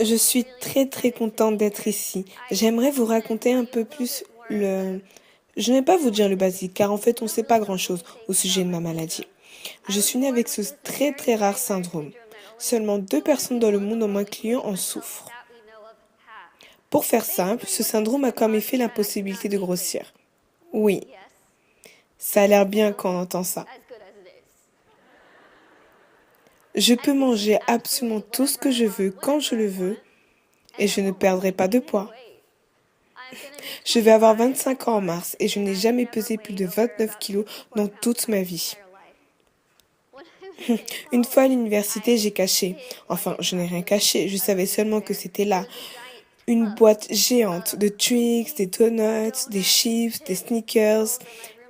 Je suis très contente d'être ici. J'aimerais vous raconter un peu plus le... Je ne vais pas vous dire le basique, car en fait, on ne sait pas grand-chose au sujet de ma maladie. Je suis née avec ce très rare syndrome. Seulement 2 personnes dans le monde, en m'incluant, en souffrent. Pour faire simple, ce syndrome a comme effet l'impossibilité de grossir. Oui, ça a l'air bien quand on entend ça. Je peux manger absolument tout ce que je veux quand je le veux et je ne perdrai pas de poids. Je vais avoir 25 ans en mars et je n'ai jamais pesé plus de 29 kilos dans toute ma vie. Une fois à l'université, j'ai caché. Enfin, je n'ai rien caché, je savais seulement que c'était là. Une boîte géante de Twix, des donuts, des chips, des sneakers.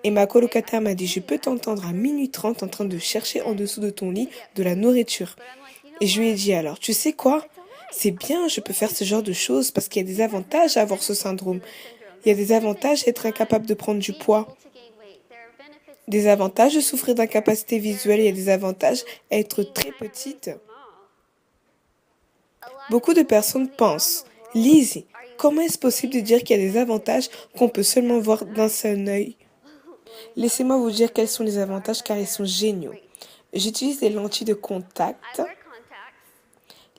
Et ma colocataire m'a dit, je peux t'entendre à minuit 30 en train de chercher en dessous de ton lit de la nourriture. Et je lui ai dit alors, tu sais quoi? C'est bien, je peux faire ce genre de choses parce qu'il y a des avantages à avoir ce syndrome. Il y a des avantages à être incapable de prendre du poids. Des avantages de souffrir d'incapacité visuelle, il y a des avantages à être très petite. Beaucoup de personnes pensent, Lizzie, comment est-ce possible de dire qu'il y a des avantages qu'on peut seulement voir d'un seul œil? Laissez-moi vous dire quels sont les avantages car ils sont géniaux. J'utilise des lentilles de contact,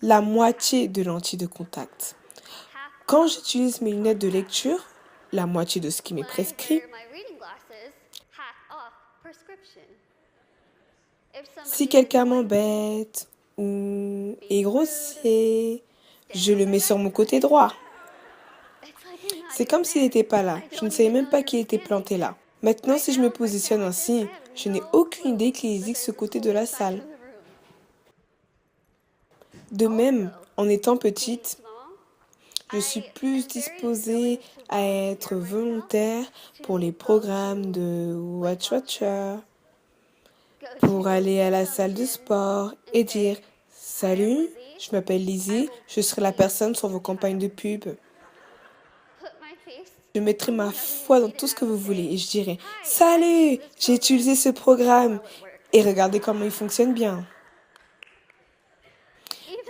la moitié de lentilles de contact. Quand j'utilise mes lunettes de lecture, la moitié de ce qui m'est prescrit. Si quelqu'un m'embête ou est grossier, je le mets sur mon côté droit. C'est comme s'il n'était pas là. Je ne savais même pas qu'il était planté là. Maintenant, si je me positionne ainsi, je n'ai aucune idée qu'il existe ce côté de la salle. De même, en étant petite, je suis plus disposée à être volontaire pour les programmes de Watch Watcher, pour aller à la salle de sport et dire « Salut, je m'appelle Lizzie, je serai la personne sur vos campagnes de pub. » Je mettrai ma foi dans tout ce que vous voulez et je dirai « Salut, j'ai utilisé ce programme et regardez comment il fonctionne bien. »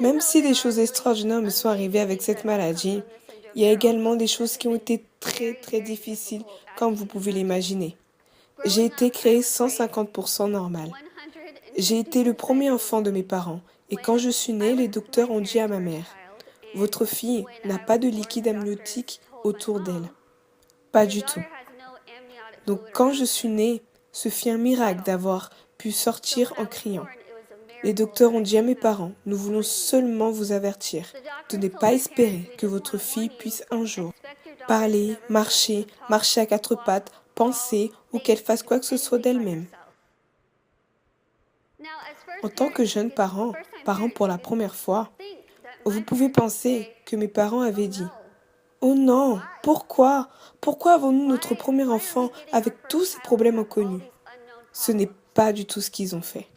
Même si des choses extraordinaires me sont arrivées avec cette maladie, il y a également des choses qui ont été très difficiles, comme vous pouvez l'imaginer. J'ai été créée 150% normale. J'ai été le premier enfant de mes parents, et quand je suis née, les docteurs ont dit à ma mère, « Votre fille n'a pas de liquide amniotique autour d'elle. » Pas du tout. Donc quand je suis née, ce fut un miracle d'avoir pu sortir en criant. Les docteurs ont dit à mes parents, nous voulons seulement vous avertir de ne pas espérer que votre fille puisse un jour parler, marcher à 4 pattes, penser ou qu'elle fasse quoi que ce soit d'elle-même. En tant que jeune parent pour la première fois, vous pouvez penser que mes parents avaient dit « Oh non, pourquoi? Pourquoi avons-nous notre premier enfant avec tous ces problèmes inconnus ?» Ce n'est pas du tout ce qu'ils ont fait.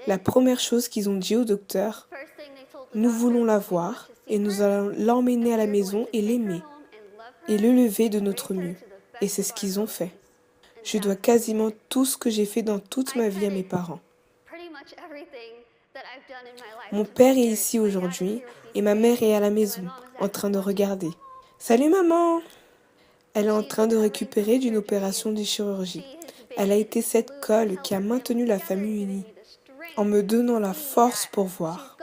La première chose qu'ils ont dit au docteur, nous voulons la voir et nous allons l'emmener à la maison et l'aimer et le lever de notre mieux. Et c'est ce qu'ils ont fait. Je dois quasiment tout ce que j'ai fait dans toute ma vie à mes parents. Mon père est ici aujourd'hui et ma mère est à la maison, en train de regarder. Salut maman! Elle est en train de récupérer d'une opération de chirurgie. Elle a été cette colle qui a maintenu la famille unie, en me donnant la force pour voir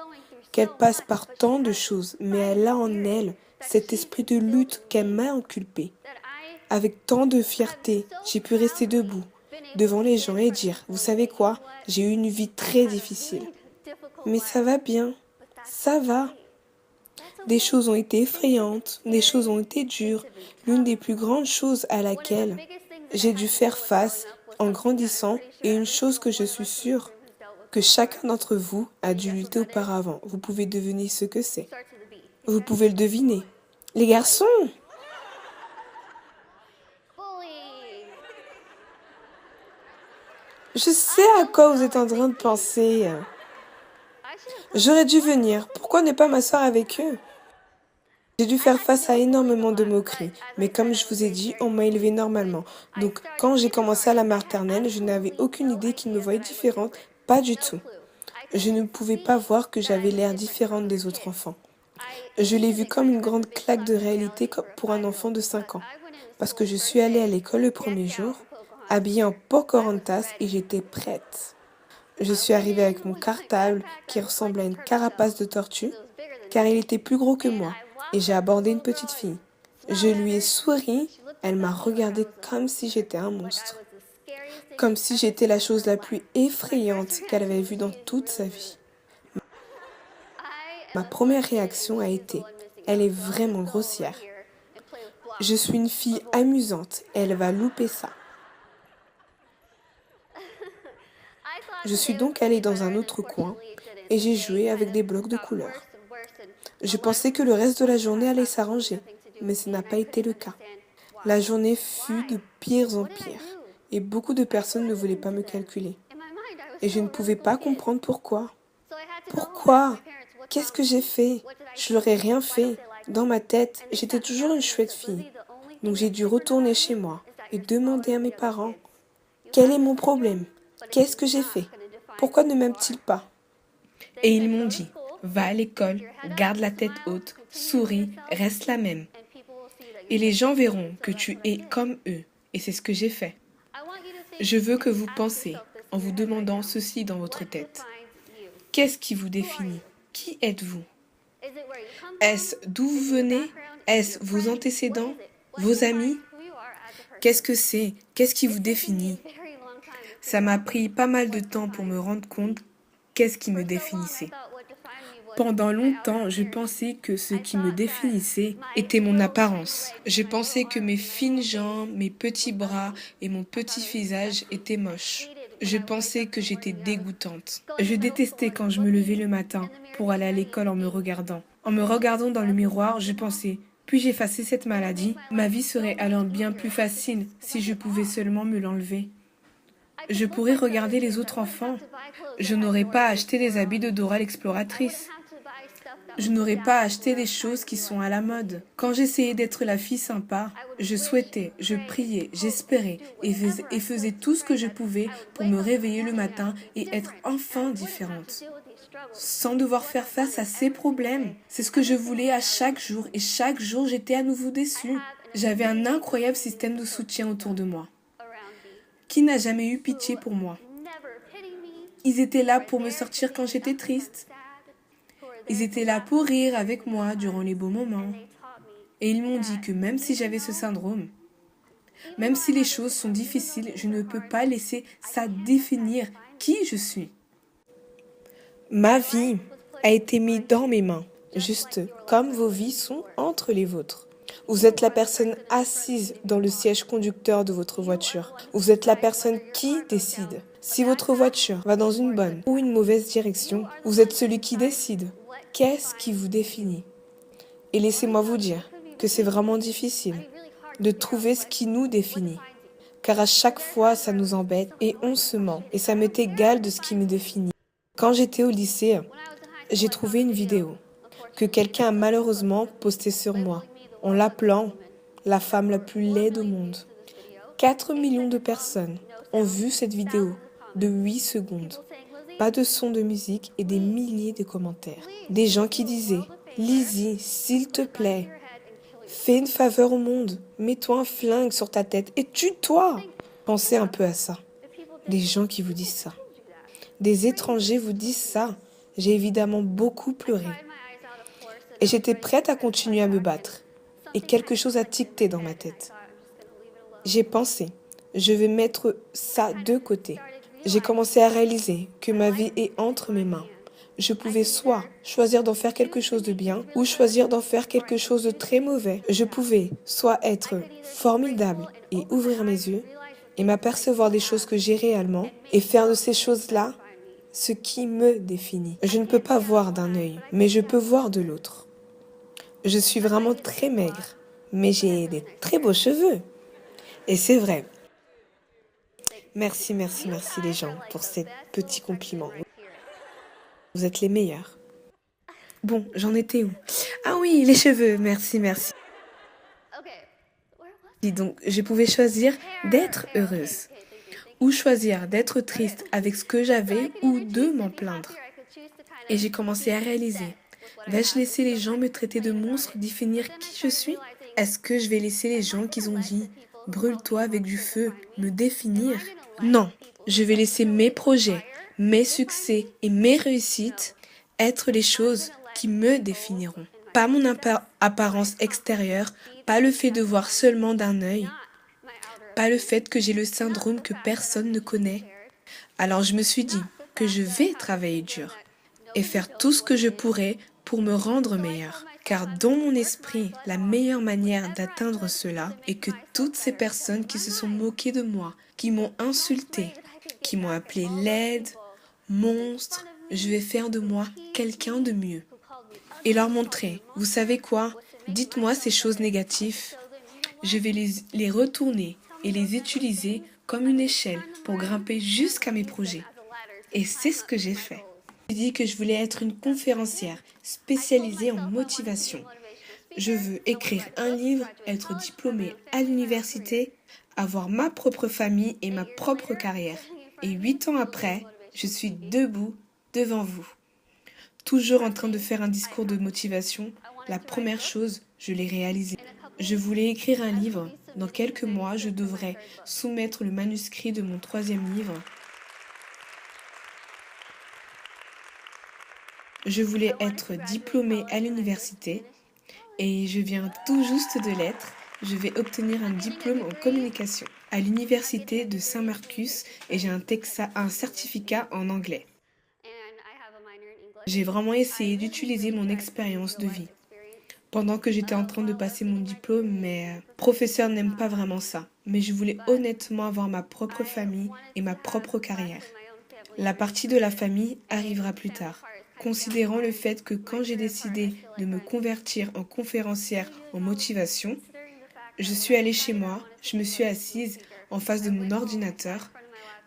qu'elle passe par tant de choses, mais elle a en elle cet esprit de lutte qu'elle m'a inculpé. Avec tant de fierté, j'ai pu rester debout devant les gens et dire, vous savez quoi, j'ai eu une vie très difficile. Mais ça va bien, ça va. Des choses ont été effrayantes, des choses ont été dures. L'une des plus grandes choses à laquelle j'ai dû faire face en grandissant est une chose que je suis sûre que chacun d'entre vous a dû lutter auparavant. Vous pouvez deviner ce que c'est. Vous pouvez le deviner. Les garçons! Je sais à quoi vous êtes en train de penser. J'aurais dû venir. Pourquoi ne pas m'asseoir avec eux? J'ai dû faire face à énormément de moqueries, mais comme je vous ai dit, on m'a élevée normalement. Donc, quand j'ai commencé à la maternelle, je n'avais aucune idée qu'ils me voyaient différente, pas du tout. Je ne pouvais pas voir que j'avais l'air différente des autres enfants. Je l'ai vu comme une grande claque de réalité pour un enfant de 5 ans. Parce que je suis allée à l'école le premier jour, habillée en Pocahontas et j'étais prête. Je suis arrivée avec mon cartable qui ressemble à une carapace de tortue, car il était plus gros que moi, et j'ai abordé une petite fille. Je lui ai souri, elle m'a regardée comme si j'étais un monstre, comme si j'étais la chose la plus effrayante qu'elle avait vue dans toute sa vie. Ma première réaction a été « Elle est vraiment grossière. Je suis une fille amusante, elle va louper ça. » Je suis donc allée dans un autre coin et j'ai joué avec des blocs de couleurs. Je pensais que le reste de la journée allait s'arranger, mais ce n'a pas été le cas. La journée fut de pire en pire et beaucoup de personnes ne voulaient pas me calculer. Et je ne pouvais pas comprendre pourquoi. Pourquoi? Qu'est-ce que j'ai fait? Je leur ai rien fait. Dans ma tête, j'étais toujours une chouette fille. Donc j'ai dû retourner chez moi et demander à mes parents « Quel est mon problème? Qu'est-ce que j'ai fait? Pourquoi ne m'aiment-ils pas ?» Et ils m'ont dit « Va à l'école, garde la tête haute, souris, reste la même. Et les gens verront que tu es comme eux. » Et c'est ce que j'ai fait. Je veux que vous pensiez en vous demandant ceci dans votre tête. Qu'est-ce qui vous définit? Qui êtes-vous? Est-ce d'où vous venez? Est-ce vos antécédents? Vos amis? Qu'est-ce que c'est? Qu'est-ce qui vous définit? Ça m'a pris pas mal de temps pour me rendre compte qu'est-ce qui me définissait. Pendant longtemps, je pensais que ce qui me définissait était mon apparence. Je pensais que mes fines jambes, mes petits bras et mon petit visage étaient moches. Je pensais que j'étais dégoûtante. Je détestais quand je me levais le matin pour aller à l'école en me regardant. En me regardant dans le miroir, je pensais « Puis-je effacer cette maladie? Ma vie serait alors bien plus facile si je pouvais seulement me l'enlever. » Je pourrais regarder les autres enfants. Je n'aurais pas acheté des habits de Dora l'exploratrice. Je n'aurais pas acheté des choses qui sont à la mode. Quand j'essayais d'être la fille sympa, je souhaitais, je priais, j'espérais et faisais tout ce que je pouvais pour me réveiller le matin et être enfin différente. Sans devoir faire face à ces problèmes. C'est ce que je voulais à chaque jour et chaque jour j'étais à nouveau déçue. J'avais un incroyable système de soutien autour de moi. Qui n'a jamais eu pitié pour moi? Ils étaient là pour me sortir quand j'étais triste. Ils étaient là pour rire avec moi durant les beaux moments. Et ils m'ont dit que même si j'avais ce syndrome, même si les choses sont difficiles, je ne peux pas laisser ça définir qui je suis. Ma vie a été mise dans mes mains, juste comme vos vies sont entre les vôtres. Vous êtes la personne assise dans le siège conducteur de votre voiture. Vous êtes la personne qui décide. Si votre voiture va dans une bonne ou une mauvaise direction, vous êtes celui qui décide. Qu'est-ce qui vous définit? Et laissez-moi vous dire que c'est vraiment difficile de trouver ce qui nous définit. Car à chaque fois, ça nous embête et on se ment. Et ça m'est égal de ce qui me définit. Quand j'étais au lycée, j'ai trouvé une vidéo que quelqu'un a malheureusement postée sur moi, en l'appelant la femme la plus laide au monde. 4 millions de personnes ont vu cette vidéo de 8 secondes. Pas de son de musique et des milliers de commentaires. Des gens qui disaient « Lizzie, s'il te plaît, fais une faveur au monde, mets-toi un flingue sur ta tête et tue-toi !» Pensez un peu à ça. Des gens qui vous disent ça. Des étrangers vous disent ça. J'ai évidemment beaucoup pleuré. Et j'étais prête à continuer à me battre. Et quelque chose a ticté dans ma tête. J'ai pensé, je vais mettre ça de côté. J'ai commencé à réaliser que ma vie est entre mes mains. Je pouvais soit choisir d'en faire quelque chose de bien ou choisir d'en faire quelque chose de très mauvais. Je pouvais soit être formidable et ouvrir mes yeux et m'apercevoir des choses que j'ai réellement et faire de ces choses-là ce qui me définit. Je ne peux pas voir d'un œil, mais je peux voir de l'autre. Je suis vraiment très maigre, mais j'ai des très beaux cheveux. Et c'est vrai. Merci, merci, merci les gens pour ces petits compliments. Vous êtes les meilleurs. Bon, j'en étais où? Ah oui, les cheveux, merci, merci. Donc, je pouvais choisir d'être heureuse ou choisir d'être triste avec ce que j'avais ou de m'en plaindre. Et j'ai commencé à réaliser Vais-je laisser les gens me traiter de monstre, définir qui je suis? Est-ce que je vais laisser les gens qui ont dit brûle-toi avec du feu me définir? Non, je vais laisser mes projets, mes succès et mes réussites être les choses qui me définiront. Pas mon apparence extérieure, pas le fait de voir seulement d'un œil, pas le fait que j'ai le syndrome que personne ne connaît. Alors je me suis dit que je vais travailler dur et faire tout ce que je pourrai pour me rendre meilleur. Car dans mon esprit, la meilleure manière d'atteindre cela est que toutes ces personnes qui se sont moquées de moi, qui m'ont insulté, qui m'ont appelé laide, monstre, je vais faire de moi quelqu'un de mieux. Et leur montrer, vous savez quoi? Dites-moi ces choses négatives. Je vais les retourner et les utiliser comme une échelle pour grimper jusqu'à mes projets. Et c'est ce que j'ai fait. J'ai dit que je voulais être une conférencière spécialisée en motivation. Je veux écrire un livre, être diplômée à l'université, avoir ma propre famille et ma propre carrière. Et 8 ans après, je suis debout devant vous. Toujours en train de faire un discours de motivation, la première chose, je l'ai réalisée. Je voulais écrire un livre. Dans quelques mois, je devrais soumettre le manuscrit de mon 3e livre. Je voulais être diplômée à l'université et je viens tout juste de l'être. Je vais obtenir un diplôme en communication à l'université de Saint-Marcus et j'ai un certificat en anglais. J'ai vraiment essayé d'utiliser mon expérience de vie. Pendant que j'étais en train de passer mon diplôme, mes professeurs n'aiment pas vraiment ça. Mais je voulais honnêtement avoir ma propre famille et ma propre carrière. La partie de la famille arrivera plus tard. Considérant le fait que quand j'ai décidé de me convertir en conférencière en motivation, je suis allée chez moi, je me suis assise en face de mon ordinateur,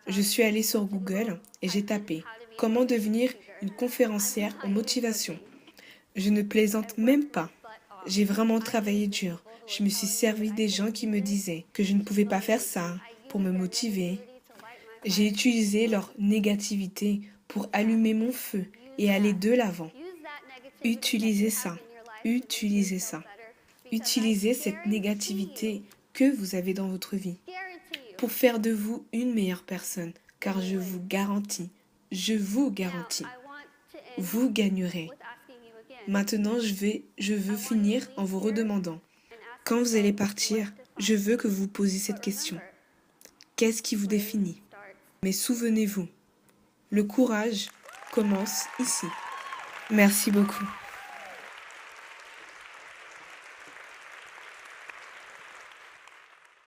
je suis allée sur Google et j'ai tapé « Comment devenir une conférencière en motivation ?» Je ne plaisante même pas. J'ai vraiment travaillé dur. Je me suis servi des gens qui me disaient que je ne pouvais pas faire ça pour me motiver. J'ai utilisé leur négativité pour allumer mon feu et aller de l'avant. Utilisez ça. Utilisez ça. Utilisez cette négativité que vous avez dans votre vie pour faire de vous une meilleure personne. Car je vous garantis, vous gagnerez. Maintenant, je veux finir en vous redemandant. Quand vous allez partir, je veux que vous posiez cette question. Qu'est-ce qui vous définit? Mais souvenez-vous, le courage commence ici. Merci beaucoup.